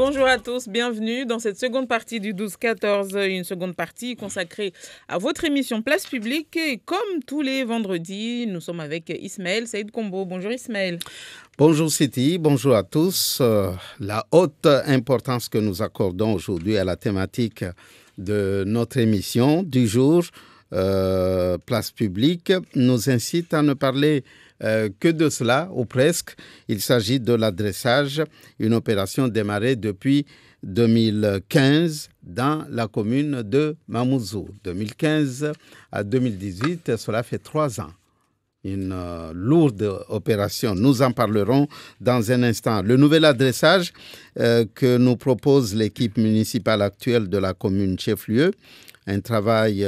Bonjour à tous, bienvenue dans cette seconde partie du 12-14, une seconde partie consacrée à votre émission Place Publique. Et comme tous les vendredis, nous sommes avec Ismaël Saïd Kombo. Bonjour Ismaël. Bonjour Siti, bonjour à tous. La haute importance que nous accordons aujourd'hui à la thématique de notre émission du jour, Place Publique, nous incite à ne parler que de cela, ou presque. Il s'agit de l'adressage, une opération démarrée depuis 2015 dans la commune de Mamoudzou. 2015 à 2018, cela fait 3 ans. Une lourde opération. Nous en parlerons dans un instant. Le nouvel adressage que nous propose l'équipe municipale actuelle de la commune chef-lieu, un travail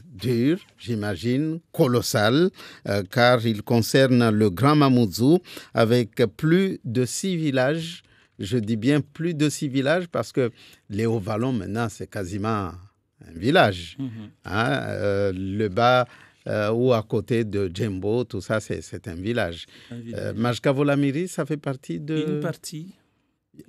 dur, j'imagine, colossal, car il concerne le Grand Mamoudzou avec plus de 6 villages. Je dis bien plus de 6 villages parce que les Hauts-Vallons, maintenant, c'est quasiment un village. Le bas ou à côté de Djembo, tout ça, c'est un village. Majkavo-Lamiri, ça fait partie de...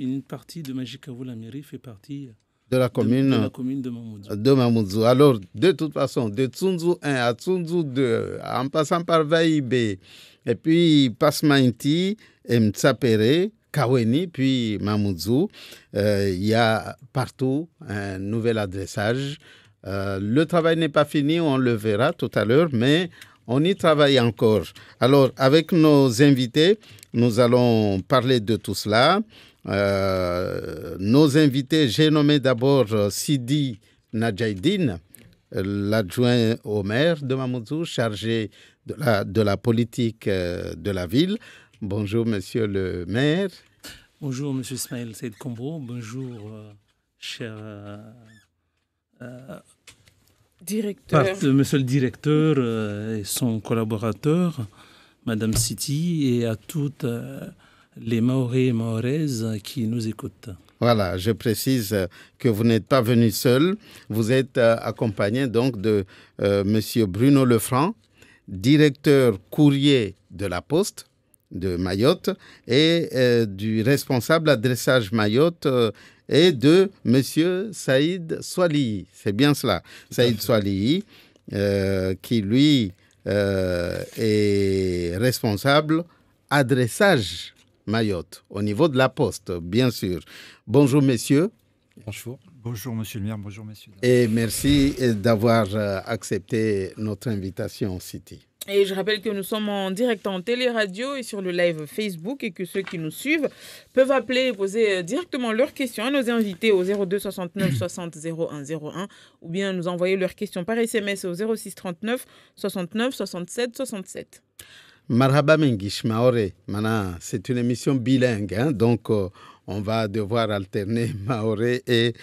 Une partie de Majkavo-Lamiri fait partie... de la commune de Mamoudzou. Alors, de toute façon, de Tsunzu 1 à Tsunzu 2, en passant par Vaïbé, et puis Pasmainti, Mtsapere, Kaweni, puis Mamoudzou, il y a partout un nouvel adressage. Le travail n'est pas fini, on le verra tout à l'heure, mais on y travaille encore. Alors, avec nos invités, nous allons parler de tout cela. Nos invités, j'ai nommé d'abord Sidi Nadjaïdine, l'adjoint au maire de Mamoudzou, chargé de la politique de la ville. Bonjour, monsieur le maire. Bonjour, monsieur Ismaël Saïd Kombo. Bonjour, cher monsieur le directeur et son collaborateur, madame Siti, et à toutes les Mahorais et Mahoraises qui nous écoutent. Voilà, je précise que vous n'êtes pas venu seul. Vous êtes accompagné donc de monsieur Bruno Lefranc, directeur courrier de la Poste de Mayotte, et du responsable adressage Mayotte et de monsieur Saïd Swalihi. C'est bien cela. Saïd Swalihi, qui lui est responsable adressage Mayotte, au niveau de la Poste, bien sûr. Bonjour, messieurs. Bonjour. Bonjour, monsieur le maire. Bonjour, messieurs. Et merci d'avoir accepté notre invitation, Siti. Et je rappelle que nous sommes en direct en télé-radio et sur le live Facebook et que ceux qui nous suivent peuvent appeler et poser directement leurs questions à nos invités au 02 69 60 01 01 ou bien nous envoyer leurs questions par SMS au 06 39 69 67 67. Marhaba Mengish Maoré, maintenant c'est une émission bilingue, hein, donc on va devoir alterner Maoré et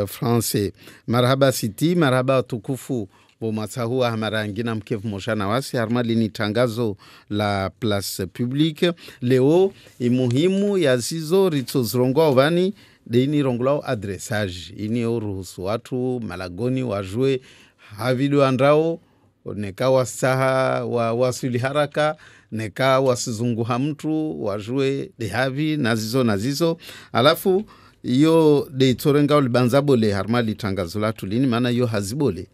français. Marhaba Siti, Marhaba Tukufu. Bomatsahu Ahmarangina Mkev Moshanawasi, Armalini Tangazo, la place publique. Leo, imuhimu ya zizo ritozrongo ovani, deini ronglao adressage. Ini oruhusu watu malagoni wajue havilu andrao, neka wasaha wasuli haraka, neka wasizunguha mtu wajue dehavi nazizo. Alafu, iyo de itorenga libanzabole harmali tangazo la tulini, mana yo hazibole.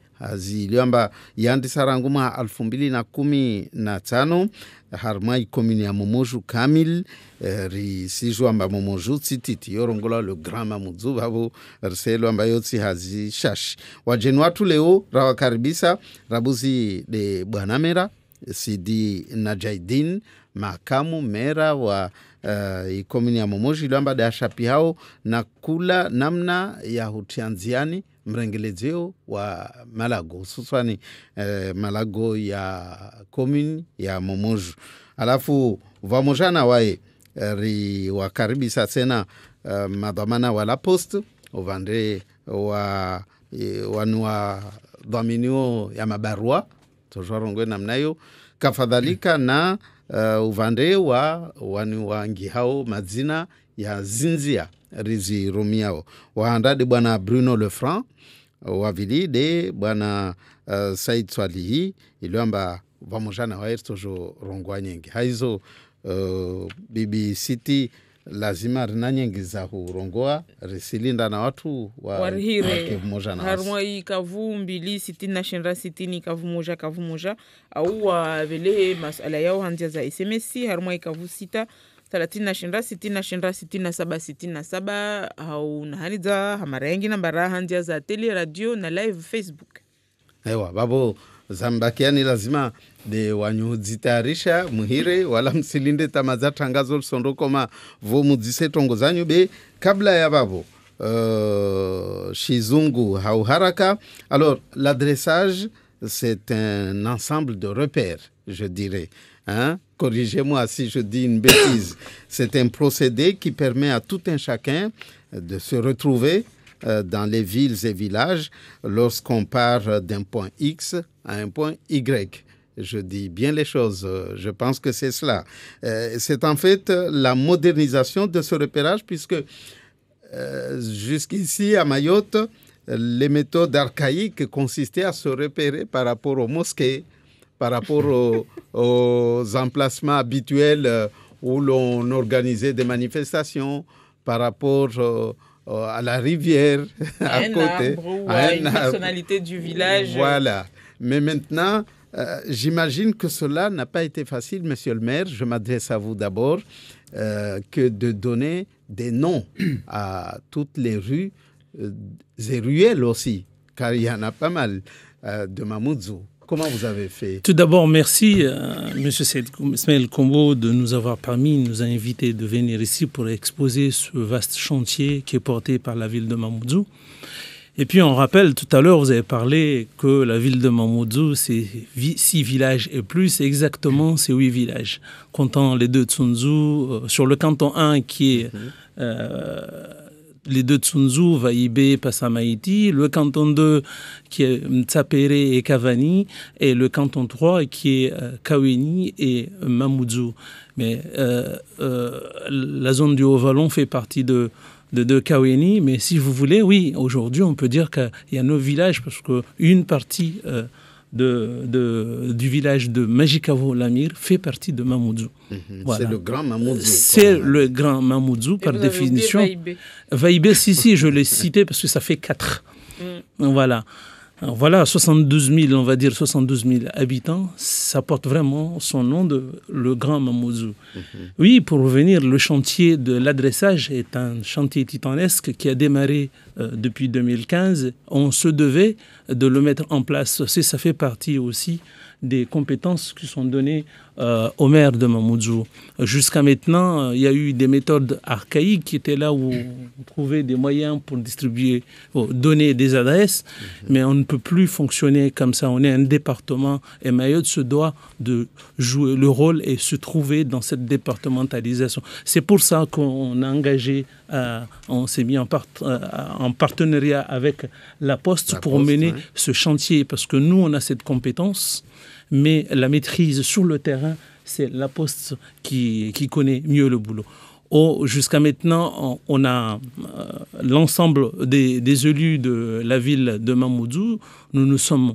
Iliamba yandi saranguma 2015 harmai komini ya Momoju Kamil risijwa amba Momoju tititi yorongola le Grand Mamoudzou babo riselo amba yotsi hazi shash wajenu watu leo rawakaribisa rabuzi de Bwana Mera Sidi Nadjaïdine makamu mera wa komini ya Momoju iliamba da shapi hao na kula namna ya hutianziani mrengelezeo wa Malago, hususani Malago ya komini ya Momoju. Alafu vamojana wae wakaribisa tena madhamana wa la Poste ovande wanua dhaminio ya mabarua tojarongwe namnayo kafadhalika na uvande wani hao mazina ya zinzia rizi rumiao waandade bwana Bruno Lefranc wavili de bwana Saïd Swalihi iliamba vamojana wa ertojo rongwa nyingi haizo bibi Siti lazima rinanyengiza hurongoa risilinda na watu warihire moja na harmwa ikavu mbili sitini na shenra sitini ikavu moja au wavele masala yao handia za SMS harmwa ikavu sita 37 au nahaniza hamara yengi nambara handia za tele radio na live Facebook. Ewa babo zambakiani lazima de wanyuzitayarisha muhire wala msilinde tamaza tangazo sondo koma vo muzise tongo zanyu be kabla ya babo shizungu hau haraka. Alors l'adressage c'est un ensemble de repères, je dirais, hein? Corrigez-moi si je dis une bêtise. C'est un procédé qui permet à tout un chacun de se retrouver dans les villes et villages lorsqu'on part d'un point X à un point Y. Je dis bien les choses, je pense que c'est cela. C'est en fait la modernisation de ce repérage puisque jusqu'ici à Mayotte, les méthodes archaïques consistaient à se repérer par rapport aux mosquées, par rapport aux emplacements habituels où l'on organisait des manifestations, par rapport à la rivière à côté, à une personnalité du village. Voilà. Mais maintenant, j'imagine que cela n'a pas été facile, monsieur le maire. Je m'adresse à vous d'abord, que de donner des noms à toutes les rues et ruelles aussi, car il y en a pas mal de Mamoudzou. Comment vous avez fait? Tout d'abord, merci M. Ismaël Kombo de nous avoir permis, nous a invités de venir ici pour exposer ce vaste chantier qui est porté par la ville de Mamoudzou. Et puis on rappelle, tout à l'heure vous avez parlé que la ville de Mamoudzou c'est 6 villages et plus, exactement c'est 8 villages. Comptant les deux Tsunzu, sur le canton 1 qui est... les deux Tsunzu, Vaïbé, Passamaïti, le canton 2 qui est Mtsapere et Cavani, et le canton 3 qui est Kaweni et Mamoudzou. Mais la zone du Haut-Vallon fait partie de Kaweni, mais si vous voulez, oui, aujourd'hui on peut dire qu'il y a 9 villages parce qu'une partie du village de Majikavo-Lamir fait partie de Mamoudzou. Voilà. C'est le grand Mamoudzou. C'est le grand Mamoudzou par définition. Vaïbé, si, je l'ai cité parce que ça fait 4. Voilà. Alors voilà, 72 000, on va dire 72 000 habitants, ça porte vraiment son nom de le Grand Mamoudzou. Oui, pour revenir, le chantier de l'adressage est un chantier titanesque qui a démarré depuis 2015. On se devait de le mettre en place. Ça fait partie aussi des compétences qui sont données au maire de Mamoudzou. Jusqu'à maintenant, il y a eu des méthodes archaïques qui étaient là où on trouvait des moyens pour distribuer, donner des adresses, mais on ne peut plus fonctionner comme ça. On est un département et Mayotte se doit de jouer le rôle et se trouver dans cette départementalisation. C'est pour ça qu'on a engagé, on s'est mis en partenariat avec la Poste pour mener ce chantier, parce que nous, on a cette compétence, mais la maîtrise sur le terrain, c'est la Poste qui connaît mieux le boulot. Jusqu'à maintenant, on a l'ensemble des élus de la ville de Mamoudzou. Nous nous sommes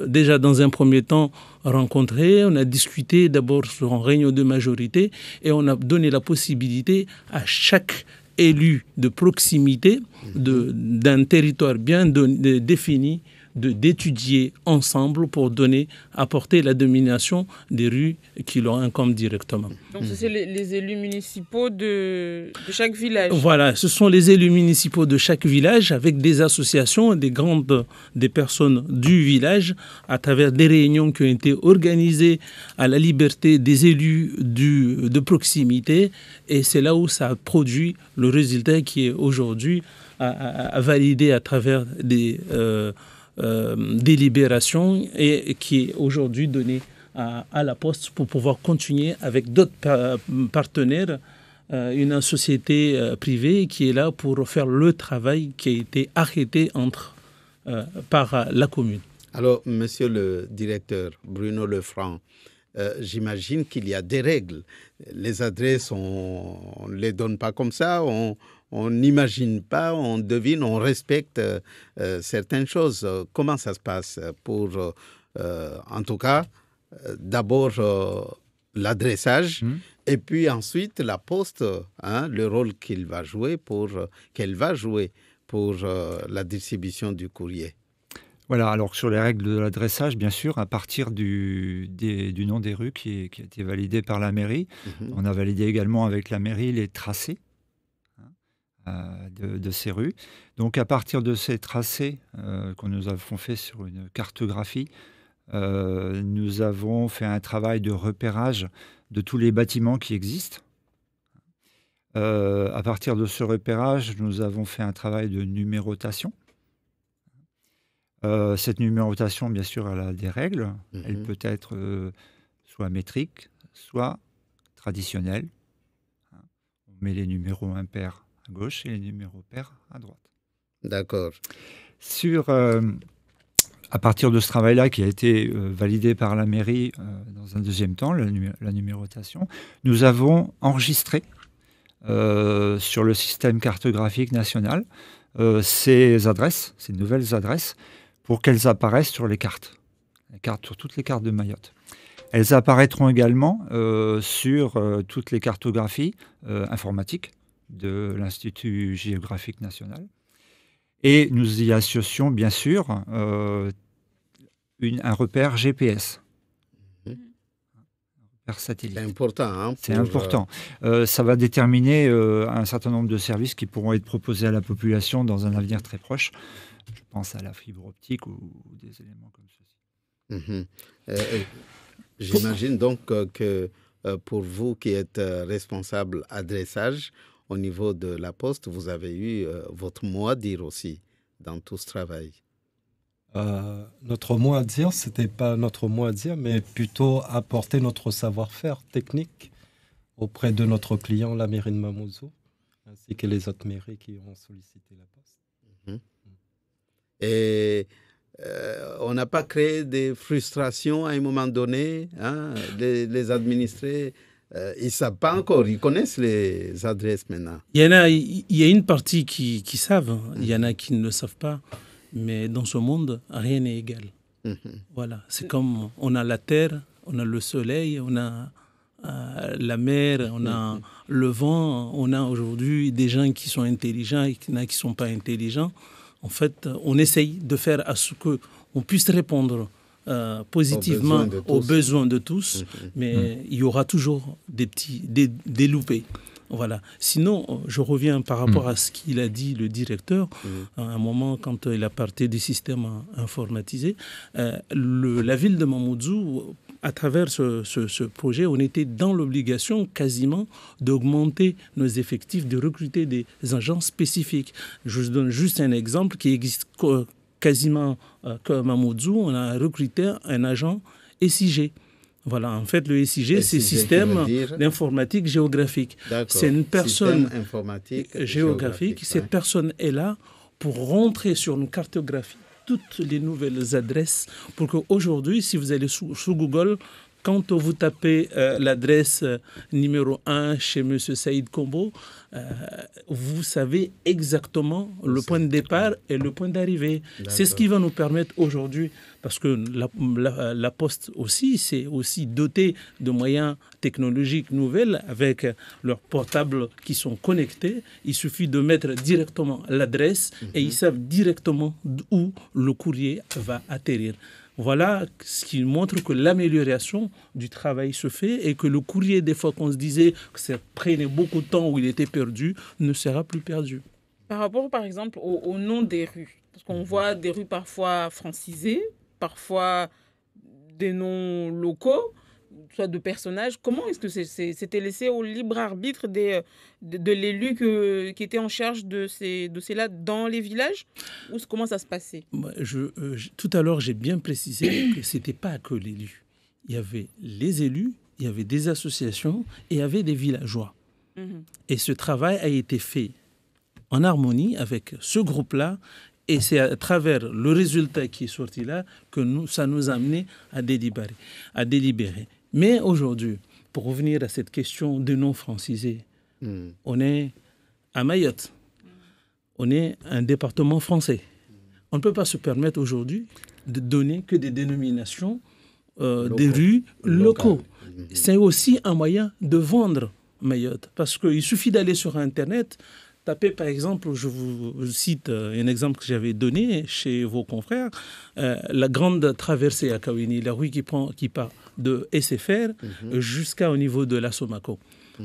déjà dans un premier temps rencontrés. On a discuté d'abord sur une réunion de majorité et on a donné la possibilité à chaque élu de proximité d'un territoire bien défini d'étudier ensemble pour apporter la domination des rues qui leur incombent directement. Donc c'est les élus municipaux de chaque village. Voilà, ce sont les élus municipaux de chaque village avec des associations, des personnes du village à travers des réunions qui ont été organisées à la liberté des élus de proximité, et c'est là où ça a produit le résultat qui est aujourd'hui à valider à travers des délibération et qui est aujourd'hui donné à la Poste pour pouvoir continuer avec d'autres partenaires, une société privée qui est là pour faire le travail qui a été arrêté par la commune. Alors, monsieur le directeur Bruno Lefranc, j'imagine qu'il y a des règles. Les adresses, on ne les donne pas comme ça, on n'imagine pas, on devine, on respecte certaines choses. Comment ça se passe pour, en tout cas, d'abord l'adressage, et puis ensuite la poste, le rôle qu'elle va jouer pour la distribution du courrier. Voilà, alors sur les règles de l'adressage, bien sûr, à partir du nom des rues qui a été validé par la mairie, on a validé également avec la mairie les tracés de ces rues. Donc à partir de ces tracés que nous avons fait sur une cartographie, nous avons fait un travail de repérage de tous les bâtiments qui existent. À partir de ce repérage, nous avons fait un travail de numérotation. Cette numérotation, bien sûr, elle a des règles. Elle peut être soit métrique, soit traditionnelle. On met les numéros impairs à gauche et les numéros pairs à droite. D'accord. À partir de ce travail-là, qui a été validé par la mairie dans un deuxième temps, la numérotation, nous avons enregistré sur le système cartographique national ces nouvelles adresses, pour qu'elles apparaissent sur sur toutes les cartes de Mayotte. Elles apparaîtront également sur toutes les cartographies informatiques de l'Institut géographique national. Et nous y associons bien sûr un repère GPS. Un repère satellite. C'est important. C'est important. Ça va déterminer un certain nombre de services qui pourront être proposés à la population dans un avenir très proche. Je pense à la fibre optique ou des éléments comme ceci. J'imagine donc que pour vous qui êtes responsable adressage au niveau de la Poste, vous avez eu votre mot à dire aussi dans tout ce travail. Notre mot à dire, ce n'était pas notre mot à dire, mais plutôt apporter notre savoir-faire technique auprès de notre client, la mairie de Mamoudzou, ainsi que les autres mairies qui ont sollicité la Poste. Et on n'a pas créé des frustrations à un moment donné. Les administrés, ils ne savent pas encore, ils connaissent les adresses maintenant. Il y a une partie qui savent, il y en a qui ne le savent pas, mais dans ce monde, rien n'est égal. Voilà, c'est comme on a la terre, on a le soleil, on a la mer, on a le vent, on a aujourd'hui des gens qui sont intelligents et qui ne sont pas intelligents. En fait, on essaye de faire à ce qu'on puisse répondre positivement aux besoins de tous, mais il y aura toujours des loupés. Voilà. Sinon, je reviens par rapport à ce qu'il a dit le directeur, à un moment quand il a parlé des systèmes informatisés. La ville de Mamoudzou, à travers ce projet, on était dans l'obligation quasiment d'augmenter nos effectifs, de recruter des agents spécifiques. Je vous donne juste un exemple qui existe quasiment qu'à Mamoudzou. On a recruté un agent SIG. Voilà, en fait, le SIG, c'est Système d'informatique géographique. C'est une personne Système informatique géographique. Cette personne est là pour rentrer sur une cartographie toutes les nouvelles adresses pour qu'aujourd'hui, si vous allez sous Google, quand vous tapez l'adresse numéro 1 chez M. Saïd Kombo, vous savez exactement le point de départ et le point d'arrivée. C'est ce qui va nous permettre aujourd'hui, parce que la Poste aussi, c'est aussi doté de moyens technologiques nouvelles avec leurs portables qui sont connectés. Il suffit de mettre directement l'adresse et ils savent directement où le courrier va atterrir. Voilà ce qui montre que l'amélioration du travail se fait et que le courrier, des fois qu'on se disait que ça prenait beaucoup de temps ou il était perdu, ne sera plus perdu. Par rapport, par exemple, au nom des rues, parce qu'on voit des rues parfois francisées, parfois des noms locaux, soit de personnages. Comment est-ce que c'était laissé au libre arbitre de l'élu qui était en charge de ces dossiers-là dans les villages? Ou comment ça se passait? Tout à l'heure, j'ai bien précisé que ce n'était pas que l'élu. Il y avait les élus, il y avait des associations et il y avait des villageois. Et ce travail a été fait en harmonie avec ce groupe-là. Et c'est à travers le résultat qui est sorti là que ça nous a amené à délibérer. Mais aujourd'hui, pour revenir à cette question de non francisés, on est à Mayotte. On est un département français. On ne peut pas se permettre aujourd'hui de donner que des dénominations des rues locaux. C'est aussi un moyen de vendre Mayotte. Parce qu'il suffit d'aller sur Internet, taper par exemple, je vous cite un exemple que j'avais donné chez vos confrères, la grande traversée à Kawini, la rue qui part de SFR jusqu'au niveau de la Somako,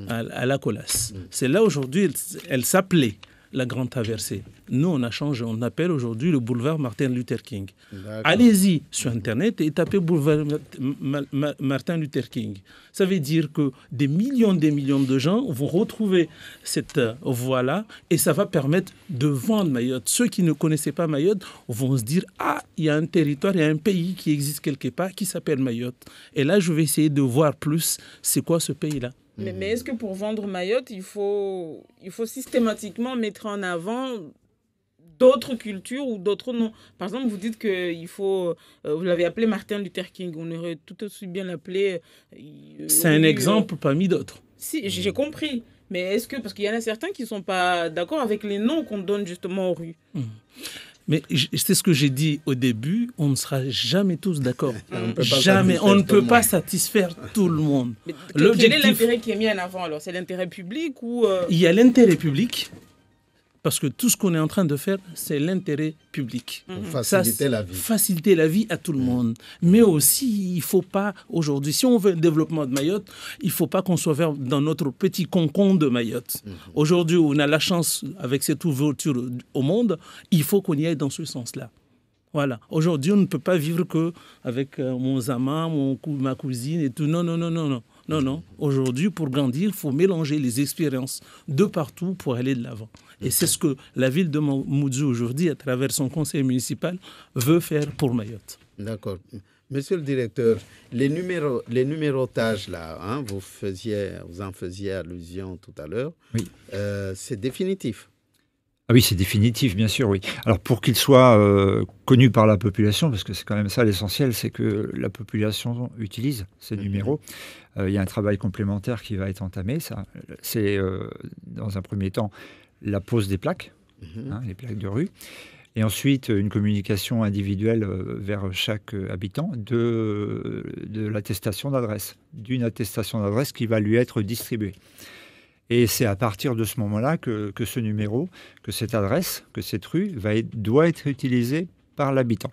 à la Colas. C'est là aujourd'hui, elle s'appelait la grande traversée. Nous, on a changé, on appelle aujourd'hui le boulevard Martin Luther King. Allez-y sur Internet et tapez boulevard Martin Luther King. Ça veut dire que des millions de gens vont retrouver cette voie-là et ça va permettre de vendre Mayotte. Ceux qui ne connaissaient pas Mayotte vont se dire « Ah, il y a un territoire, il y a un pays qui existe quelque part qui s'appelle Mayotte. » Et là, je vais essayer de voir plus c'est quoi ce pays-là. Mais est-ce que pour vendre Mayotte, il faut systématiquement mettre en avant d'autres cultures ou d'autres noms? Par exemple, vous dites qu'il faut... vous l'avez appelé Martin Luther King. On aurait tout aussi bien l'appelé... c'est un exemple parmi d'autres. Si, j'ai compris. Mais est-ce que... Parce qu'il y en a certains qui ne sont pas d'accord avec les noms qu'on donne justement aux rues. Mais c'est ce que j'ai dit au début, on ne sera jamais tous d'accord. Jamais. On ne peut pas satisfaire tout le monde. Mais quel est l'intérêt qui est mis en avant alors? C'est l'intérêt public ou... Il y a l'intérêt public, parce que tout ce qu'on est en train de faire, c'est l'intérêt public. Faciliter la vie. Faciliter la vie à tout le monde. Mais aussi, il ne faut pas, aujourd'hui, si on veut le développement de Mayotte, il ne faut pas qu'on soit dans notre petit concon de Mayotte. Aujourd'hui, on a la chance, avec cette ouverture au monde, il faut qu'on y aille dans ce sens-là. Voilà. Aujourd'hui, on ne peut pas vivre qu'avec mon zama, ma cousine et tout. Non. Non. Aujourd'hui, pour grandir, il faut mélanger les expériences de partout pour aller de l'avant. Et c'est ce que la ville de Mamoudzou aujourd'hui, à travers son conseil municipal, veut faire pour Mayotte. D'accord. Monsieur le directeur, les numérotages, là, hein, vous en faisiez allusion tout à l'heure. Oui. C'est définitif. Ah oui, c'est définitif, bien sûr, oui. Alors, pour qu'il soit connu par la population, parce que c'est quand même ça l'essentiel, c'est que la population utilise ces numéros. Il y a un travail complémentaire qui va être entamé. C'est, dans un premier temps, la pose des plaques, les plaques de rue. Et ensuite, une communication individuelle vers chaque habitant de l'attestation d'adresse, d'une attestation d'adresse qui va lui être distribuée. Et c'est à partir de ce moment-là que ce numéro, que cette adresse, que cette rue doit être utilisée par l'habitant.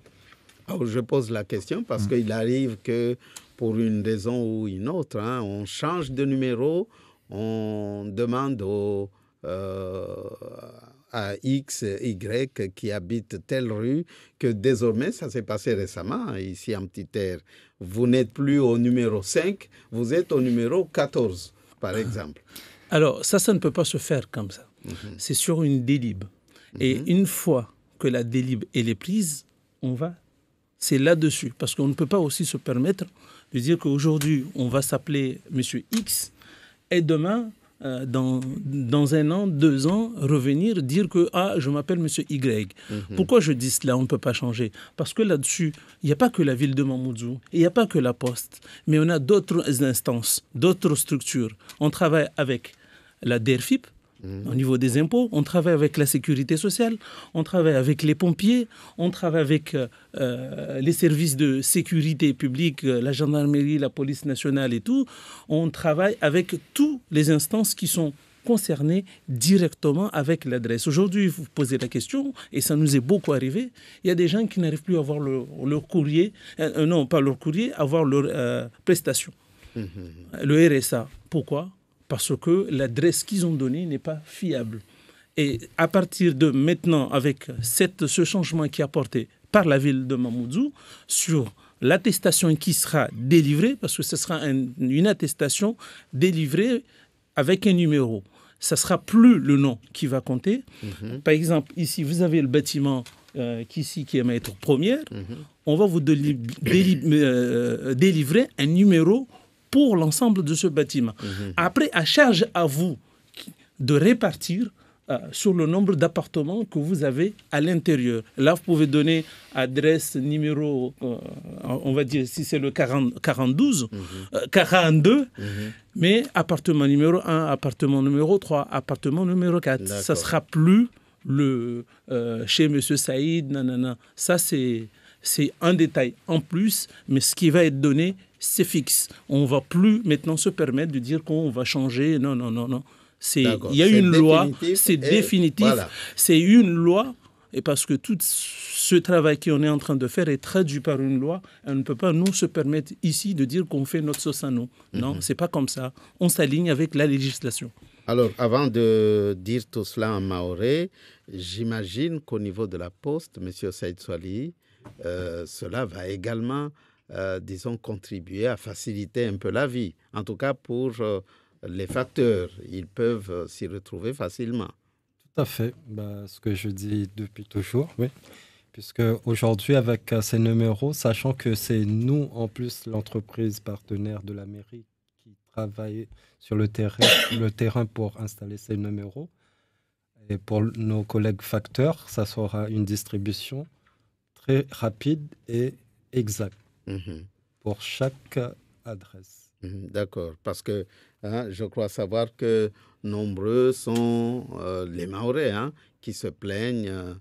Alors, je pose la question parce qu'il arrive que pour une raison ou une autre, hein, on change de numéro, on demande à X, Y qui habite telle rue que désormais, ça s'est passé récemment, ici en Petite Terre, vous n'êtes plus au numéro 5, vous êtes au numéro 14, par exemple. Alors, ça ne peut pas se faire comme ça. C'est sur une délib. Et une fois que la délib elle est prise, c'est là-dessus. Parce qu'on ne peut pas aussi se permettre de dire qu'aujourd'hui, on va s'appeler Monsieur X et demain, dans 1 an, 2 ans, revenir dire que je m'appelle Monsieur Y. Pourquoi je dis cela? On ne peut pas changer. Parce que là-dessus, il n'y a pas que la ville de Mamoudzou, il n'y a pas que la Poste, mais on a d'autres instances, d'autres structures. On travaille avec la DERFIP, au niveau des impôts, on travaille avec la sécurité sociale, on travaille avec les pompiers, on travaille avec les services de sécurité publique, la gendarmerie, la police nationale et tout. On travaille avec toutes les instances qui sont concernées directement avec l'adresse. Aujourd'hui, vous posez la question, et ça nous est beaucoup arrivé, il y a des gens qui n'arrivent plus à avoir leur courrier, non, pas leur courrier, à avoir leur prestation. Le RSA. Pourquoi? Parce que l'adresse qu'ils ont donnée n'est pas fiable. Et à partir de maintenant, avec ce changement qui est apporté par la ville de Mamoudzou sur l'attestation qui sera délivrée, parce que ce sera une attestation délivrée avec un numéro. Ça ne sera plus le nom qui va compter. Par exemple, ici, vous avez le bâtiment qui est maître première. On va vous délivrer un numéro pour l'ensemble de ce bâtiment. Après, à charge à vous de répartir sur le nombre d'appartements que vous avez à l'intérieur. Là, vous pouvez donner adresse, numéro, on va dire si c'est le 42, mais appartement numéro 1, appartement numéro 3, appartement numéro 4. Ça ne sera plus chez M. Saïd, nanana. Ça, c'est c'est un détail en plus, mais ce qui va être donné, c'est fixe. On ne va plus maintenant se permettre de dire qu'on va changer. Non, non, non, non. Il y a une loi, c'est définitif. Voilà. C'est une loi, et parce que tout ce travail qu'on est en train de faire est traduit par une loi, on ne peut pas nous se permettre ici de dire qu'on fait notre sauce à nous. Non, c'est pas comme ça. On s'aligne avec la législation. Alors, avant de dire tout cela en maoré, j'imagine qu'au niveau de la Poste, M. Saïd Swali, cela va également, disons, contribuer à faciliter un peu la vie. En tout cas, pour les facteurs, ils peuvent s'y retrouver facilement. Tout à fait. Ce que je dis depuis toujours, oui. Puisque aujourd'hui, avec ces numéros, sachant que c'est nous, en plus, l'entreprise partenaire de la mairie, qui travaille sur le terrain pour installer ces numéros. Et pour nos collègues facteurs, ça sera une distribution très rapide et exacte pour chaque adresse. D'accord, parce que je crois savoir que nombreux sont les Mahorais qui se plaignent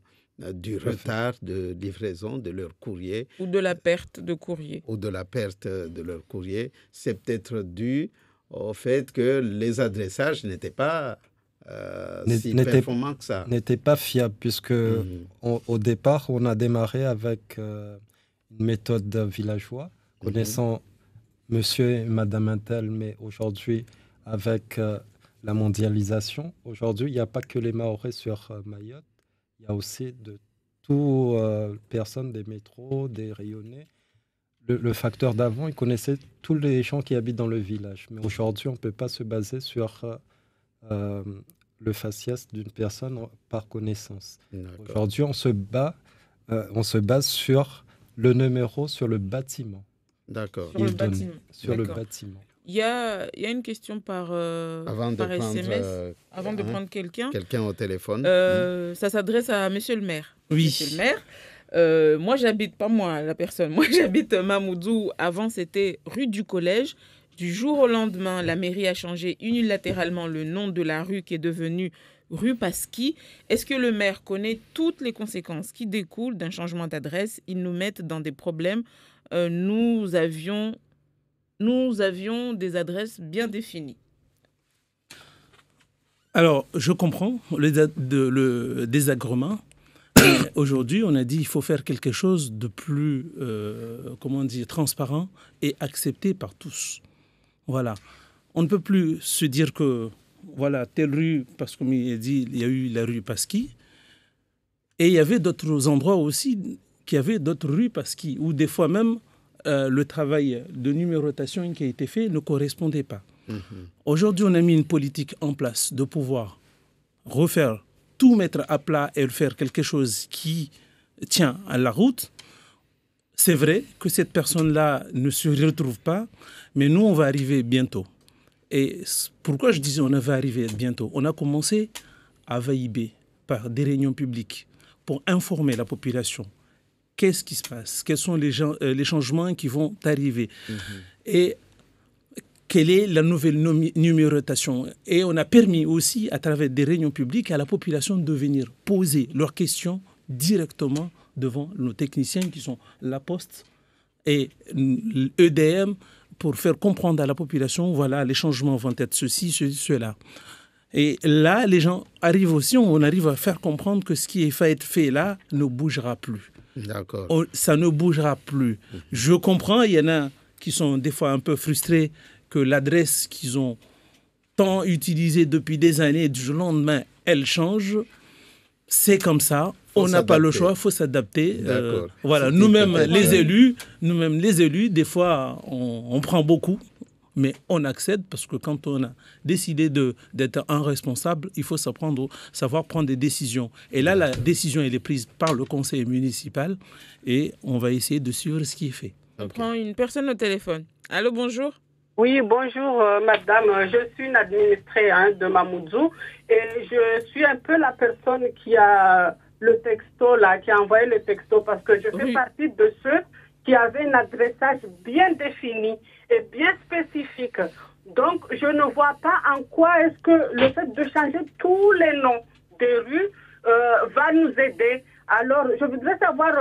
du retard de livraison de leur courrier. Ou de la perte de courrier. Ou de la perte de leur courrier. C'est peut-être dû au fait que les adressages n'étaient pas si performants que ça. N'étaient pas fiables, puisque au départ, on a démarré avec une méthode villageoise, connaissant monsieur et madame Intel, mais aujourd'hui, avec la mondialisation, aujourd'hui, il n'y a pas que les Mahorais sur Mayotte, il y a aussi de toutes personnes des métros, des rayonnés. Le facteur d'avant, il connaissait tous les gens qui habitent dans le village. Mais aujourd'hui, on ne peut pas se baser sur le faciès d'une personne par connaissance. Aujourd'hui, on se base sur le numéro, sur le bâtiment. D'accord. Sur le bâtiment. Il y a une question par SMS. Avant de prendre quelqu'un au téléphone. Ça s'adresse à Monsieur le maire. Oui. Monsieur le maire. Moi, j'habite Mamoudzou. Avant, c'était rue du Collège. Du jour au lendemain, la mairie a changé unilatéralement le nom de la rue qui est devenue rue Pasqui. Est-ce que le maire connaît toutes les conséquences qui découlent d'un changement d'adresse? Ils nous mettent dans des problèmes. Nous avions des adresses bien définies. Alors, je comprends le désagrément. Aujourd'hui, on a dit qu'il faut faire quelque chose de plus, transparent et accepté par tous. Voilà. On ne peut plus se dire que, voilà, telle rue, parce que comme il a dit, il y a eu la rue Pasqui, et il y avait d'autres endroits aussi qui avaient d'autres rues Pasqui, où des fois même, le travail de numérotation qui a été fait ne correspondait pas. Aujourd'hui, on a mis une politique en place de pouvoir refaire, tout mettre à plat et faire quelque chose qui tient à la route. C'est vrai que cette personne-là ne se retrouve pas, mais nous, on va arriver bientôt. Et pourquoi je disais on va arriver bientôt? On a commencé à VAIB par des réunions publiques pour informer la population. Qu'est-ce qui se passe? Quels sont les changements qui vont arriver? Et quelle est la nouvelle numérotation? Et on a permis aussi, à travers des réunions publiques, à la population de venir poser leurs questions directement devant nos techniciens qui sont la Poste et l'EDM pour faire comprendre à la population, voilà, les changements vont être ceci, cela. Et là, les gens arrivent aussi, on arrive à faire comprendre que ce qui est fait là ne bougera plus. D'accord. Ça ne bougera plus. Je comprends, il y en a qui sont des fois un peu frustrés que l'adresse qu'ils ont tant utilisée depuis des années, du jour au lendemain, elle change. C'est comme ça. On n'a pas le choix, il faut s'adapter. Voilà. Nous-mêmes, les élus, des fois, on prend beaucoup, mais on accède parce que quand on a décidé d'être un responsable, il faut savoir prendre des décisions. Et là, la décision, elle est prise par le conseil municipal et on va essayer de suivre ce qui est fait. On prend une personne au téléphone. Allô, bonjour. Oui, bonjour madame. Je suis une administrée de Mamoudzou et je suis un peu la personne qui a le texto là, qui a envoyé le texto parce que je fais partie de ceux qui avaient un adressage bien défini et bien spécifique. Donc, je ne vois pas en quoi est-ce que le fait de changer tous les noms des rues va nous aider Alors, je voudrais savoir,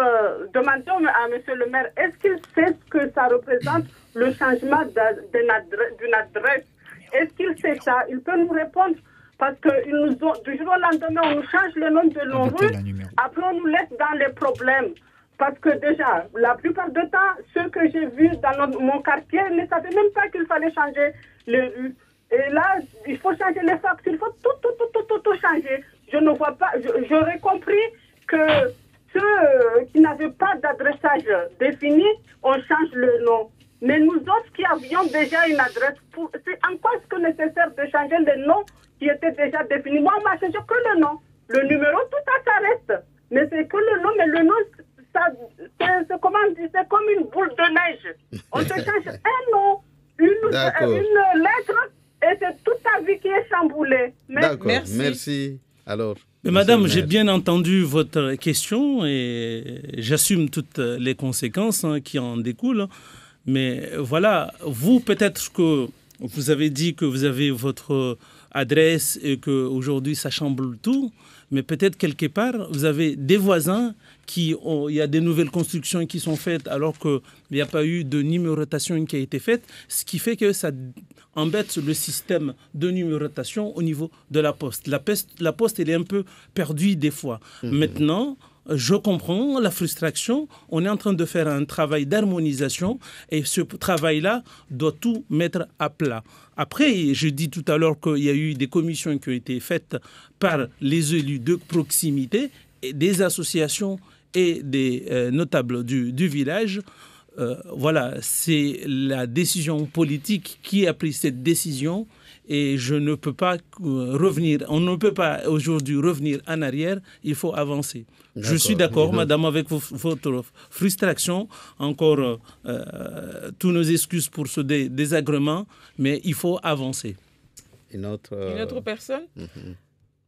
demander à monsieur le maire, est-ce qu'il sait ce que ça représente, le changement d'une adresse? Est-ce qu'il sait ça? Il peut nous répondre. Parce que du jour au lendemain, on nous change le nom de nos rues, après on nous laisse dans les problèmes. Parce que déjà, la plupart du temps, ceux que j'ai vus dans mon quartier ne savaient même pas qu'il fallait changer les rues. Et là, il faut changer les factures, il faut tout changer. Je ne vois pas, j'aurais compris que ceux qui n'avaient pas d'adressage défini, on change le nom. Mais nous autres qui avions déjà une adresse, c'est encore ce que nécessaire de changer le nom qui était déjà défini. Moi, on m'a changé que le nom. Le numéro, tout ça reste. Mais c'est que le nom, mais le nom, c'est comme une boule de neige. On se change un nom, une lettre, et c'est toute ta vie qui est chamboulée. D'accord, merci. Alors, mais madame, j'ai bien entendu votre question et j'assume toutes les conséquences qui en découlent. Mais voilà, vous, peut-être que vous avez dit que vous avez votre adresse et qu'aujourd'hui ça chamboule tout, mais peut-être quelque part, vous avez des voisins il y a des nouvelles constructions qui sont faites alors qu'il n'y a pas eu de numérotation qui a été faite, ce qui fait que ça embête le système de numérotation au niveau de la poste. La poste, elle est un peu perdue des fois. Maintenant, je comprends la frustration. On est en train de faire un travail d'harmonisation et ce travail-là doit tout mettre à plat. Après, je dis tout à l'heure qu'il y a eu des commissions qui ont été faites par les élus de proximité, et des associations et des notables du village. Voilà, c'est la décision politique qui a pris cette décision et je ne peux pas revenir. On ne peut pas aujourd'hui revenir en arrière, il faut avancer. Je suis d'accord, madame, avec votre frustration. Encore tous nos excuses pour ce désagrément, mais il faut avancer. Une autre personne?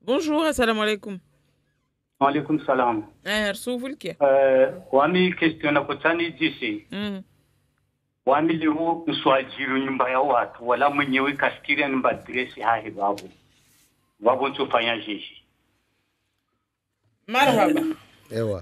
Bonjour, assalamu alaikum. Alaikum salam. Wami question na kutani jisi. Wami lihu nswajiru nyumba ya watu wala mwenyewe kaskiria nyumba dresi hahi babu. Babu nsufanya jisi. Marhaba.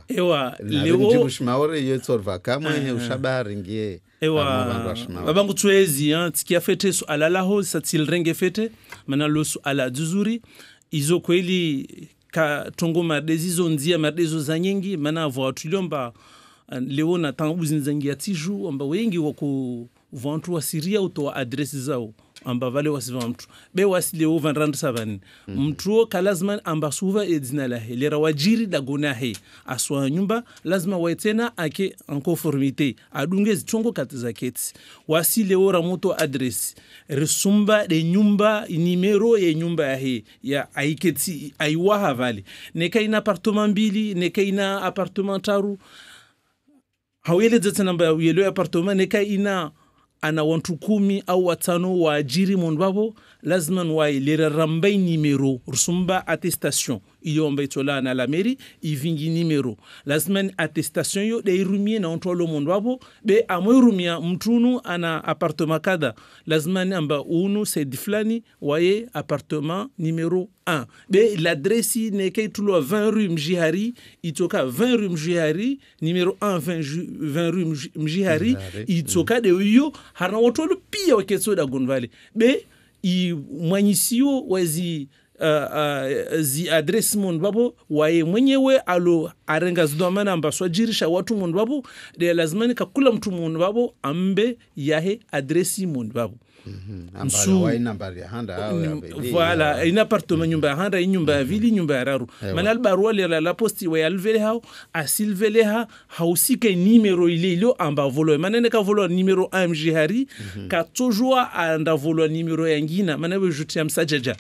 Ewa. Leo mshmaore yetorva kama ushabari ngie. Ewa. Babangu tuezi tikia fete su alalaho satil renge fete manalo su ala duzuri izo kweli ka tongo mardezizo nzia mardezo za nyingi mana vo tuliomba leo na tangu zinzangia tiju amba wengi wako vantu wa Syria utoa adresi zao amba vale wasiva mtu be wasile o 27 mtu kalazman amba suva edzina lahe lera wajiri dagona he aswa nyumba lazima waitena ake en conformité adunge zitongo katiza keti wasile o ramoto adresi resumba de nyumba numero ya nyumba he ya aiketi aiwaha vale neka ina appartement mbili neka ina appartement taru hawele zetanamba yelo appartement neka ina ana wantu 10 au watano waajiri mondwabo lazima wailera rambai numero rusumba attestation iyo mbaitola na la mairie ivingi numero lazima attestation yo de irumie na ontolo mondwabo be amoirumia mtunu ana appartement kada lazima amba unu c'est diflani waye appartement numero 1 be l'adresse ne kay tulo 20 rue Mjihari itoka 20 rue Mjihari numero 1 20 rue Mjihari itoka de yo hana wotolo pia waketso da gonvale be i mwanisio wazi zi adresi mondwabo waye mwenyewe alo arenga zdomana ambaswa jirisha watu mondwabo de lazimani kakula mtu mondwabo ambe yahe adresi mondwabo voilà ina appartement nyumba handa nyumba ya vili nyumba ya raru manal barua la posti wa alvele hao asilvele ha hausike numero ile amba volo manene ka volo numero 1 Mjihari ka toujours anda volo numero yangina manawe jutia msajaja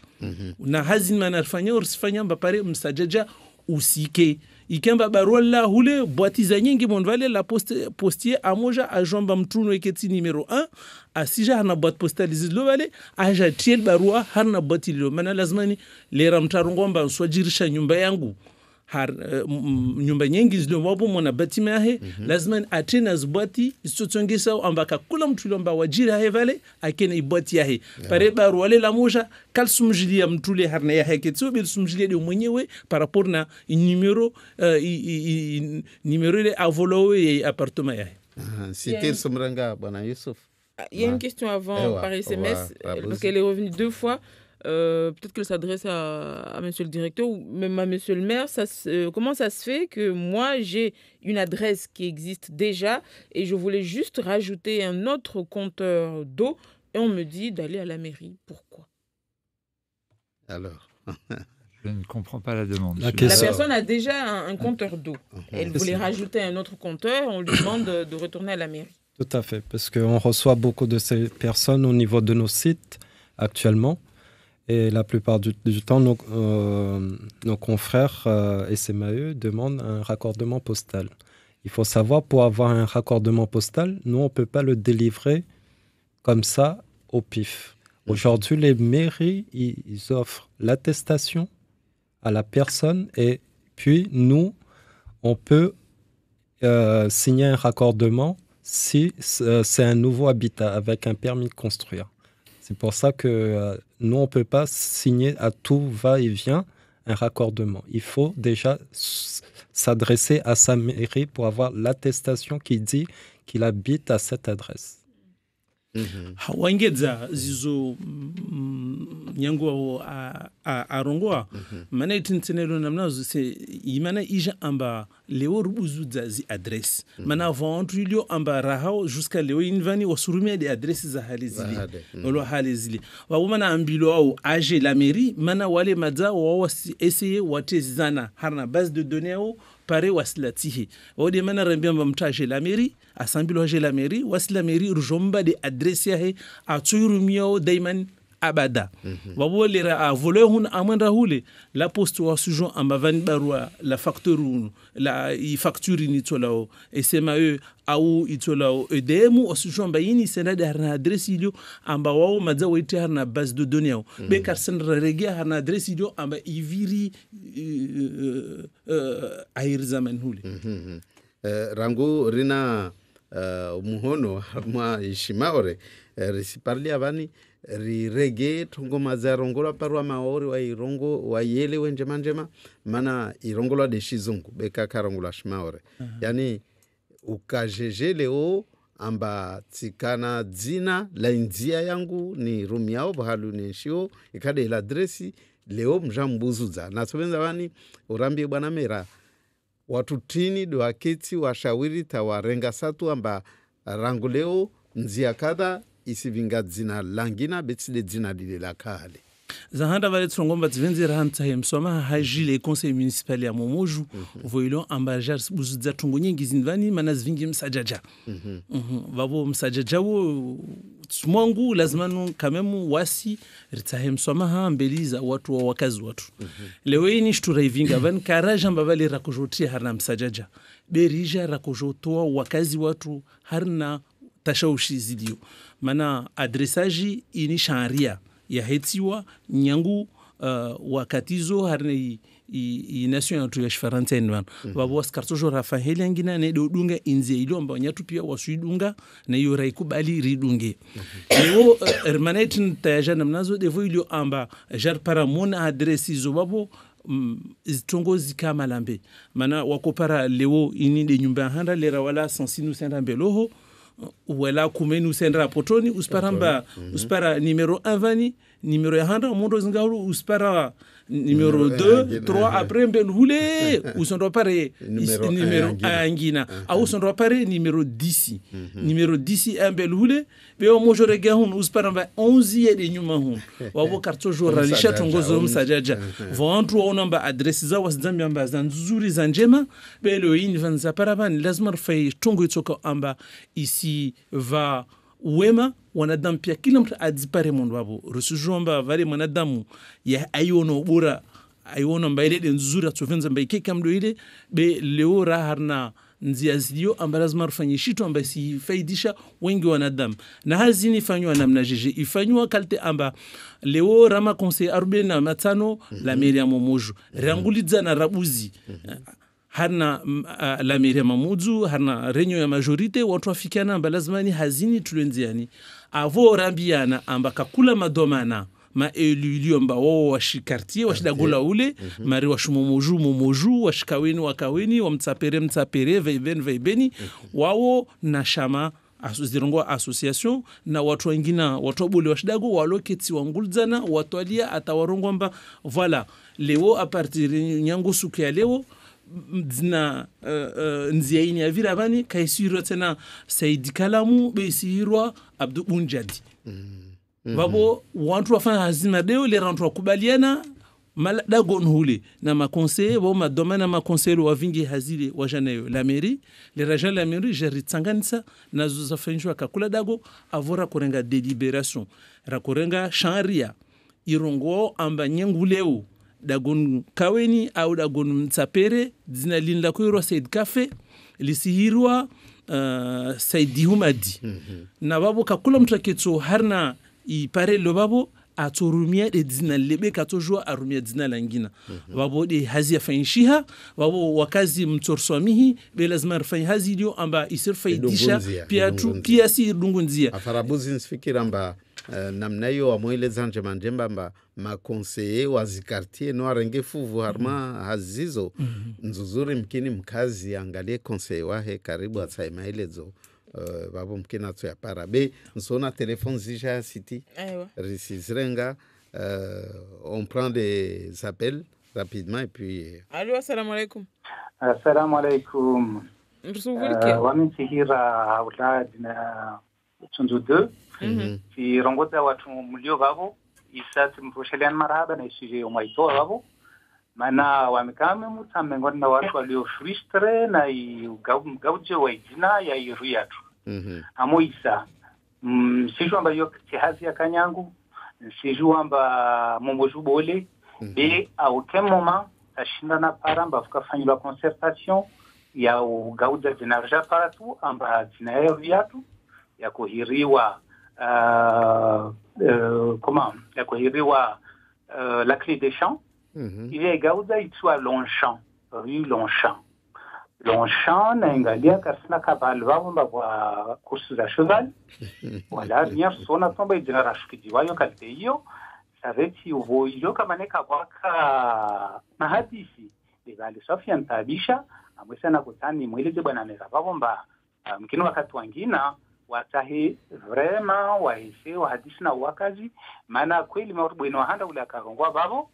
na hazin manafanya ursifanya mbapare msajaja usike ikamba barua la hule boitiza nyingi mondvale la postier amoja ajomba mtuno eketi numero 1 asija hana boîte postale zilo vale aja tiel barua hana boîte ilo mana lazimani lera mtarungomba swajirisha nyumba yangu nyumba nyingi zile wapo mwana batima yahe lazima atena zbati isotsongesa ambaka kula mtu lomba wajira yahe vale akena ibati yahe pare baru wale la moja kal sumjilia mtule harna yahe ketso bil sumjilia de mwenyewe par rapport na numero ile avolowe ya appartement yahe. C'était Somranga bwana Youssouf. Il y a une question avant par SMS parce qu'elle est revenue 2 fois. Peut-être qu'elle s'adresse à monsieur le directeur ou même à monsieur le maire. Comment ça se fait que moi, j'ai une adresse qui existe déjà et je voulais juste rajouter un autre compteur d'eau et on me dit d'aller à la mairie. Pourquoi? Alors je ne comprends pas la demande. La personne a déjà un compteur d'eau. Elle voulait rajouter un autre compteur. On lui demande de retourner à la mairie. Tout à fait, parce qu'on reçoit beaucoup de ces personnes au niveau de nos sites actuellement. Et la plupart du temps, nos confrères SMAE demandent un raccordement postal. Il faut savoir, pour avoir un raccordement postal, nous, on ne peut pas le délivrer comme ça au pif. Aujourd'hui, les mairies, ils offrent l'attestation à la personne et puis nous, on peut signer un raccordement si c'est un nouveau habitat avec un permis de construire. C'est pour ça que nous, on ne peut pas signer à tout va-et-vient un raccordement. Il faut déjà s'adresser à sa mairie pour avoir l'attestation qui dit qu'il habite à cette adresse. Hawangedza zizo nyango arongoa mana itintenelo namnazo se imana ija amba leo rubuzudza zi adresse mana ventre ilio amba rahao jusqu'à leo invani wasurumia de adresse za halizili olo halizili wa mana ambilo au age la mairie mana wale madza wa essayer watezana harna base de données au pare wasilatihi wode mana rambia mtaje la mairie asambilo age la mairie wasila mairie urjomba de adresse yahe atsurumio daiman abada wabolera a voler hun amanda hule la poste wa sujon amavani barua la facture la i facture ni tolao SMAE au itolao EDM o sujon bayini senade harna adresse ilio amba wao madza wete harna base de données be karsen regia harna adresse ilio amba iviri air zaman hule rango rina muhono mwa ishimaore risiparli avani rirege tongo mazarongola parwa maori wa irongo wa yele wenjema mana irongola de shizungu beka karongola shimaore yani ukajeje leo amba tsikana dzina la inzia yangu ni room yao bahalu ni shio ikade la adresi leo mjambuzudza nasobenza vani urambi bwana mera watu tini do aketi washawiri tawarenga satu amba rangu leo nzia kada isivinga dzina langina betsile dzina lile la kale zahanda vale tsongomba tsivenzi ranta hemsoma hajile conseil municipal ya Momoju voilo ambajar buzudza tungo nyingi zinvani mana zvingi msajaja vavo msajaja wo tsmongu lazima kamemu wasi ritahemsoma ha mbeliza watu wa wakazi watu leo ini shtura ivinga van karaja mbavali rakojoti harna msajaja berija rakojotoa wakazi watu harna tashaushi zidio mana adresaji ini sharia ya hetiwa nyangu wakatizo harne i nation ya tuya shifarantene van babo skartojo rafa helangina ne dodunga inze ilo amba nyatu pia wasuidunga na yo raikubali ridunge leo hermanetin tayajana mnazo devo ilo amba jar para mon adresse zo babo zitongo zikama lambe mana wakopara leo ini de nyumba handa lera wala sensinu senda beloho wala kumenu sendra potoni usparamba uspara numero 1 vani numero ya handa mondo zingaulu uspara numero 2 3 après mbel hule usondo pare numero angina au usondo pare numero 10 numero 10 mbel hule be o mojo rega hun usparamba 11 yede nyuma hun wabo karto jora lisha tongozo msajaja vantru onamba adresse za wasdambi amba zanzuri zanjema be lo yin vanza paravan lazima rfai tongo itsoka amba ici va wema wanadamu pia kila mtu adzipare mundu wabo rusujomba vale mwanadamu ya ayono bora ayono mbaile nzuri atsovenza mbaike kamdo ile be leo ra harna njia zilio amba lazima rufanye shitu amba sifaidisha wengi wanadamu na hazini ifanywa namna jeje ifanywa kalte amba leo rama conseil 45 la mairie ya Momoju rangulidza na rabuzi harna la mairie ya Mamudzu harna renyo ya majorite watu wafikiana amba lazima ni hazini tulenziani avo rambiana amba kakula madomana ma elu mba wao washikartie washidagola ule mari washumomoju washikaweni wakaweni wamtsapere veibeni wao na shama zirongo association na watu wengine watu wabule washidago waloketi wangulzana watwalia atawarongo mba voilà leo a partir nyango suku ya leo zina nziaini ya viravani kaisiro tena Saidi Kalamu besirwa Abdu Bunjadi babo wantu wafanya hazina deo le rantu wakubaliana malada gonhule na makonseye bo madomana makonseye wa vingi hazile wajanayo la mairie le raja la mairie jeritsanganisa na zuzafanywa kakula dago avora korenga deliberation rakorenga sharia irongo amba nyenguleo dagon kaweni au dagon mtsapere zina linda kuiro Said Cafe lisihirwa Saidi Humadi na babo kakula mtaketso harna ipare lo babo aturumia de zina lebe katojua arumia zina langina babo de hazia fanshiha babo wakazi mtorswamihi belazima rfanya hazi dio amba isirfaidisha pia si dungunzia afarabuzi nsifikira amba namna hiyo amweleza njema amba makonseye wazikartie no arenge fuvu harma hazizo nzuzuri mkini mkazi angalie konseye wahe karibu atsaimailezo babo mkina tu ya parabe nsona téléphone zija city risizrenga on prend des appels rapidement et puis allô assalamu alaikum wa min sihira auladina tundu 2 fi rongoza watu mlio babo isati mposhelian marhaba na isije umaito babo mana wamekame mutamengo na watu walio frustre na gauje wajina ya iruyatu amoisa sijua amba yo tihazi ya kanyangu sijua amba Momoju bole be au temoma tashinda na paramba fukafanywa concertation ya gauza dinarja paratu amba dinayatu ya kuhiriwa ya kuhiriwa la clé des champs ile gauza itwa Longchamp rue Longchamp na ingalia karsina kabalwa kwa kursu za cheval wala bien sona tomba idina rashkidiwa yo kalte hiyo sareti uvoyo kama neka waka mahadisi bali Sofia ntabisha amwesana kutani mweleze bwana neza babomba mkino wakati wangina watahi vrema wahise wahadisi na wakazi maana kweli mabweno handa ule akarongwa babo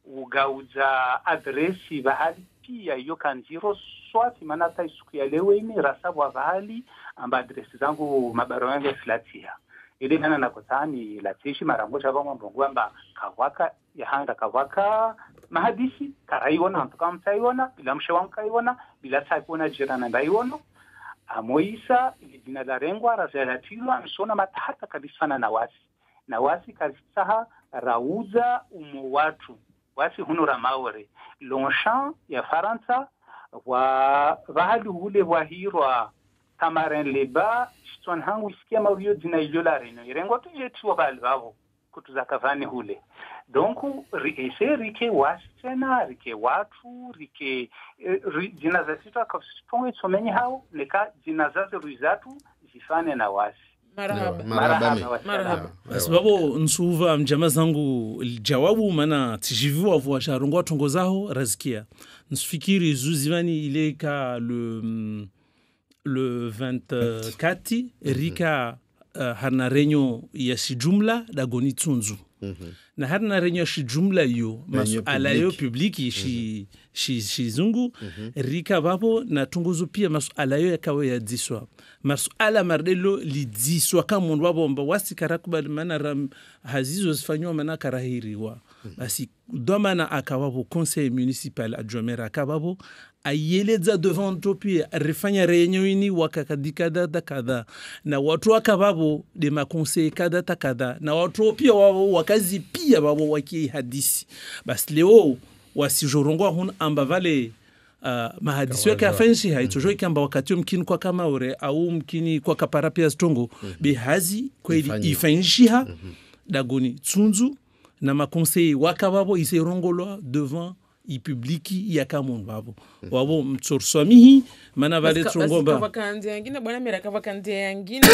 ugauza adresi bahali pia hiyo kanjiro swati maana hata siku ya leo ini rasabu bahali amba adresi zangu mabaro yangu flatia ile nana nakotani latishi mara moja bamo mbongo amba kawaka ya handa kawaka mahadisi karaiona antuka mtaiona bila mshawangu kaiona bila saipona jirana ndaiona amoisa jina la rengwa razalatilo amsona matahata kabisa na wasi kazisaha rauza watu wasi hunura maore Longchamp ya Faransa wa bahali hule wahirwa Tamarin Leba shitwan hangu isikia mawio jina ilola reno irengo tu yetu wabali wabo kutuzakavani hule donc rike wasi tena rike watu rike jina za sita kafusiponge somenyi hao neka jina za ruizatu zifane na wasi marhaba sababu nsuva mjama zangu jawabu mana tijivu avua sharongo tongo zao razikia nsufikiri zuzivani ile ka le 24 rika harna renyo ya shijumla dagoni tsunzu na harna renyo shijumla yo masuala yo publiki shi zungu rika babo na tunguzu pia masuala yo yakawa ya diswa masuala mardelo li diswa kama mundu babo mba wasi karakubali mana ram hazizo zifanywa mana karahiriwa basi domana akawabo conseil municipal adjomera akababo ayeleza devant topi refanya reunioni wakakadikada kada na watu wakababo de makonseil kada takada na watu pia wao wakazi pia babo waki hadisi basi leo wasijorongwa hun amba vale mahadisi yake afanshi haitojo kamba wakati mkini kwa kama ore au mkini kwa kaparapia stongo be hazi kweli ifanshiha dagoni tsunzu na makonsei wakababo iserongolwa devant ipubliki yakamun babo wabo mtsorswamihi mana vale tsongomba vakanzi yangine bwana mera kavakanzi yangine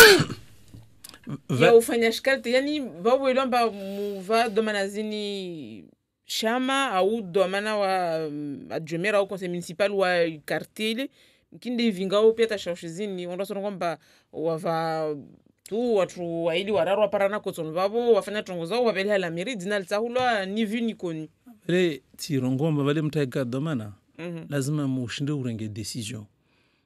ya ufanya shikati yani babo ilomba muva domanazini chama au domana wa adjumera au conseil municipal wa quartier kinde vingao pia tashaushizini ondoso ngomba wava tu watu waili wararwa parana kotono babo wafanya tongo zao wapelea la mairie dinal tahulwa ni vu ni connu le tirongomba vale mtaiga domana lazima mushinde urenge decision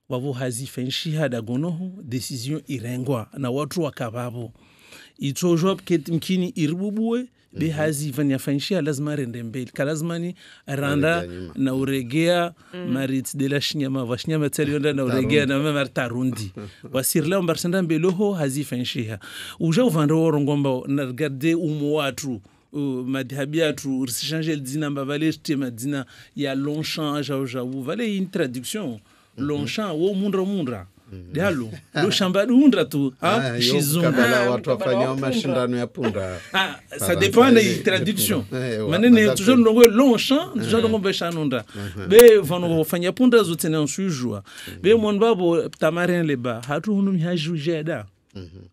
wavo hazi fenshi hada gonoho decision irengwa na watu wakababo itojo mkini irbubuwe be hazi vanya fenshi lazima rende mbele kalazima ni randa na uregea marit de la shinyama vashinyama tselionda na uregea na mama tarundi wasirla mbarsanda mbeloho hazi fenshi uja uvanda worongomba na regarder umo watu madhabiatu changer dina mbavale tema dina ya Longchamp jawu vale une traduction Longchamp wo mundra Dialo, lo shamba dundra tu, shizungu. Kabala watu wafanya mashindano ya punda. Ça dépend des traductions. Manene toujours longo Longchamp, toujours longo beshanunda. Be vano fanya punda zote na nsujua. Be monbabo tamarin leba, hatu hunu mihajuje da.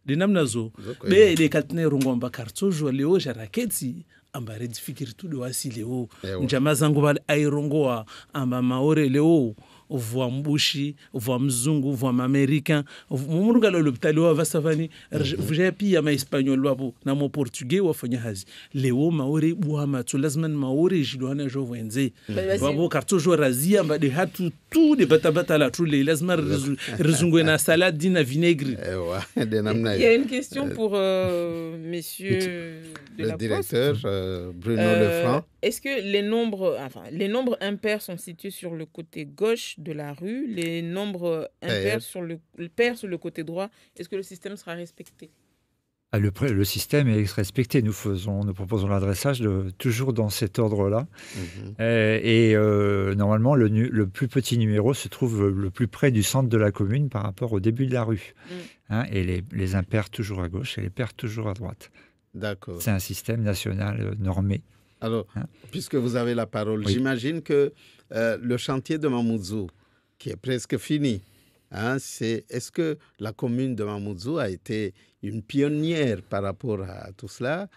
Dinamna zo. Be de katne rongomba kartojo leo jaraketi ambare difikiri tu do wasi leo. Njama zangu bali airongoa amba maore leo. Voix mbushi, voix mzungu, voix américain, mumurunga lo l'hôpital wa vasavani, j'ai pi ya ma espagnol wapo na mo portugais wafanya hazi. Leo maori buhama tu lazima maori jidwana jo wenze. Wabo kartojo razia mba de hatu tout de batabata la tout les lazima rezungu na salade dina vinaigre. Il y a une question pour monsieur le directeur Bruno Lefranc. Est-ce que les nombres impairs sont situés sur le côté gauche de la rue, les nombres impairs sur le côté droit? Est-ce que le système sera respecté? Le système est respecté. Nous proposons l'adressage toujours dans cet ordre-là. Normalement, le plus petit numéro se trouve le plus près du centre de la commune par rapport au début de la rue. Et les impairs toujours à gauche et les pairs toujours à droite. D'accord. C'est un système national normé. Alors, puisque vous avez la parole, j'imagine que le chantier de Mamoudzou, qui est presque fini, est-ce que la commune de Mamoudzou a été une pionnière par rapport à tout cela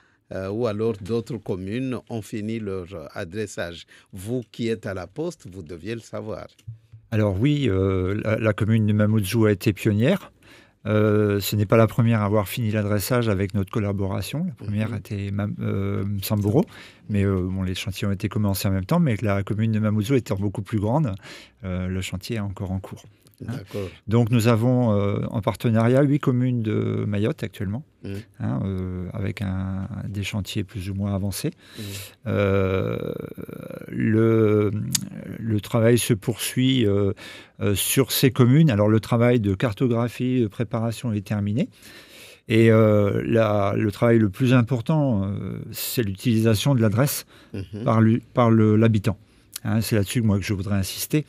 ou alors d'autres communes ont fini leur adressage? Vous qui êtes à la poste, vous deviez le savoir. Alors oui, la commune de Mamoudzou a été pionnière. Ce n'est pas la première à avoir fini l'adressage avec notre collaboration. La première était Samboro, mais les chantiers ont été commencés en même temps, mais la commune de Mamoudzou étant beaucoup plus grande, le chantier est encore en cours. D'accord. Donc nous avons en partenariat 8 communes de Mayotte actuellement, avec des chantiers plus ou moins avancés. Le travail se poursuit sur ces communes. Alors le travail de cartographie, de préparation est terminé. Et le travail le plus important, c'est l'utilisation de l'adresse par l'habitant. C'est là-dessus que je voudrais insister.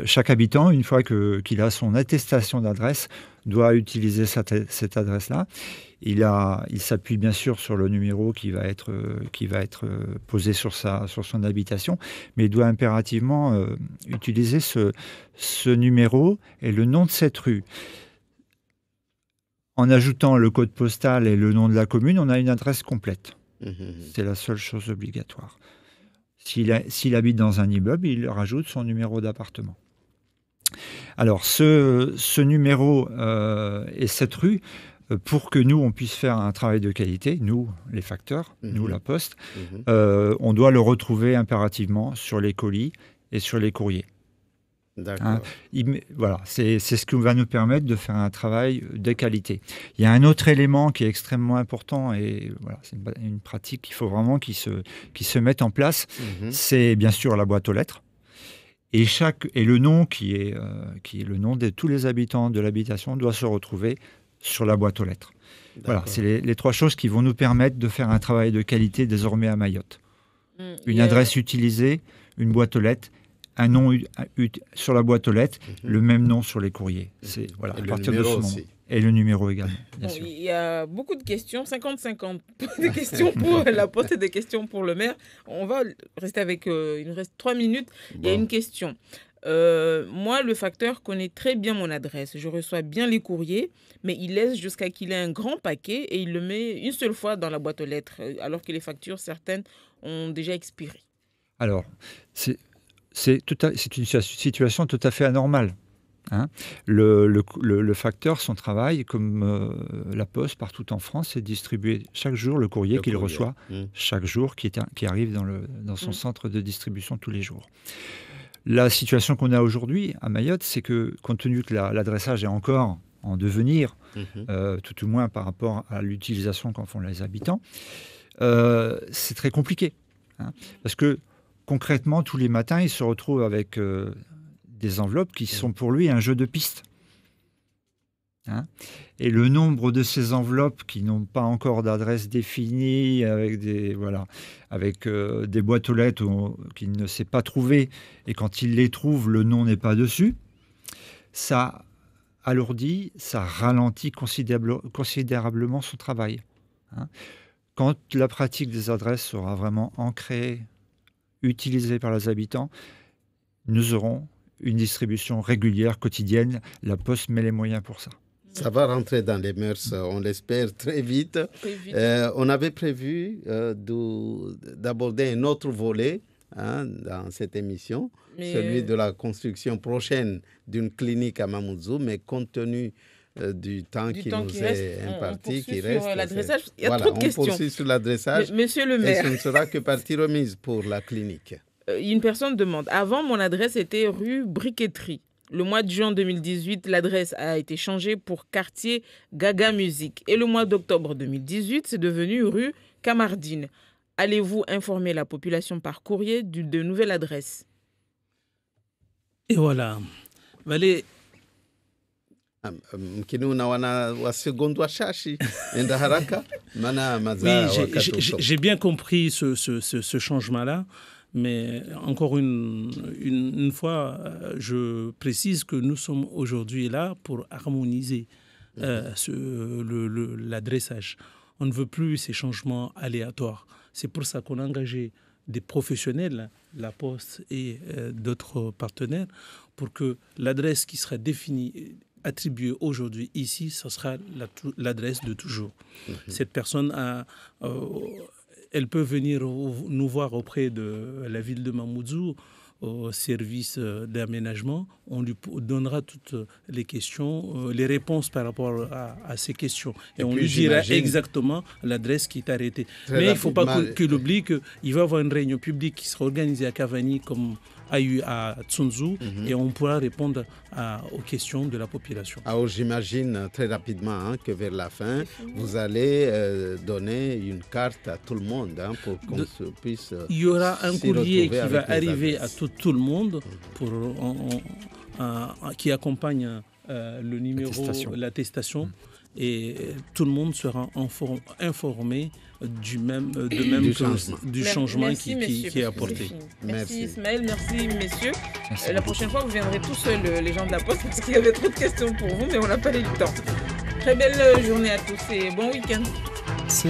Chaque habitant, une fois qu'il a son attestation d'adresse, doit utiliser cette adresse-là. Il s'appuie bien sûr sur le numéro qui va être posé sur son habitation, mais il doit impérativement utiliser ce numéro et le nom de cette rue. En ajoutant le code postal et le nom de la commune, on a une adresse complète. C'est la seule chose obligatoire. S'il habite dans un immeuble, il rajoute son numéro d'appartement. Alors, ce numéro et cette rue, pour que nous, on puisse faire un travail de qualité, nous, les facteurs, nous, la Poste, on doit le retrouver impérativement sur les colis et sur les courriers. D'accord. Voilà, c'est ce qui va nous permettre de faire un travail de qualité. Il y a un autre élément qui est extrêmement important et voilà, c'est une pratique qu'il faut vraiment qui se mette en place. C'est bien sûr la boîte aux lettres et le nom qui est le nom de tous les habitants de l'habitation doit se retrouver sur la boîte aux lettres. Voilà, c'est les 3 choses qui vont nous permettre de faire un travail de qualité désormais à Mayotte. Une adresse utilisée, une boîte aux lettres, un nom sur la boîte aux lettres, le même nom sur les courriers. C'est voilà, à partir de ce moment. Et le numéro également, bien sûr. Il y a beaucoup de questions, 50-50. Des questions pour la poste et des questions pour le maire. On va rester avec... il nous reste 3 minutes. Bon. Il y a une question. Moi, le facteur connaît très bien mon adresse. Je reçois bien les courriers, mais il laisse jusqu'à qu'il ait un grand paquet et il le met une seule fois dans la boîte aux lettres, alors que les factures, certaines, ont déjà expiré. Alors, c'est une situation tout à fait anormale. Hein, le facteur, son travail, comme la Poste partout en France, c'est de distribuer chaque jour le courrier qu'il reçoit chaque jour, qui arrive dans son centre de distribution tous les jours. La situation qu'on a aujourd'hui à Mayotte, c'est que compte tenu que l'adressage est encore en devenir, tout au moins par rapport à l'utilisation qu'en font les habitants, c'est très compliqué. Hein, parce que concrètement, tous les matins, il se retrouve avec... des enveloppes qui sont pour lui un jeu de pistes. Hein, et le nombre de ces enveloppes qui n'ont pas encore d'adresse définie, avec des boîtes aux lettres qu'il ne sait pas trouver, et quand il les trouve, le nom n'est pas dessus, ça alourdit, ça ralentit considérablement son travail. Hein. Quand la pratique des adresses sera vraiment ancrée, utilisée par les habitants, nous aurons une distribution régulière, quotidienne. La Poste met les moyens pour ça. Ça va rentrer dans les mœurs, on l'espère, très vite. On avait prévu d'aborder un autre volet dans cette émission, celui de la construction prochaine d'une clinique à Mamoudzou, mais compte tenu du temps qui nous est imparti, qui reste. Sur l'adressage. Il y a trop de questions. On poursuit sur l'adressage. Monsieur le maire. Et ce ne sera que partie remise pour la clinique. Une personne demande, avant mon adresse était rue Briqueterie. Le mois de juin 2018, l'adresse a été changée pour quartier Gaga Musique. Et le mois d'octobre 2018, c'est devenu rue Camardine. Allez-vous informer la population par courrier de nouvelle adresse? Et voilà. Valé. J'ai bien compris ce changement-là. Mais encore une fois, je précise que nous sommes aujourd'hui là pour harmoniser l'adressage. On ne veut plus ces changements aléatoires. C'est pour ça qu'on a engagé des professionnels, la Poste et d'autres partenaires, pour que l'adresse qui sera définie, attribuée aujourd'hui ici, ce sera l'adresse de toujours. Cette personne elle peut venir nous voir auprès de la ville de Mamoudzou, au service d'aménagement. On lui donnera toutes les questions, les réponses par rapport à ces questions. Et on lui dira exactement l'adresse qui est arrêtée. Mais il ne faut pas qu'il oublie qu'il va y avoir une réunion publique qui sera organisée à Cavani comme a eu à Tsunzu, et on pourra répondre aux questions de la population. Alors j'imagine très rapidement que vers la fin, vous allez donner une carte à tout le monde pour qu'on puisse il y aura un courrier qui va arriver à tout le monde qui accompagne le numéro, l'attestation. Et tout le monde sera informé du changement qui est apporté. Merci Ismaël, merci messieurs. La prochaine fois, vous viendrez tous seuls, les gens de la Poste, parce qu'il y avait trop de questions pour vous, mais on n'a pas eu le temps. Très belle journée à tous et bon week-end. Merci.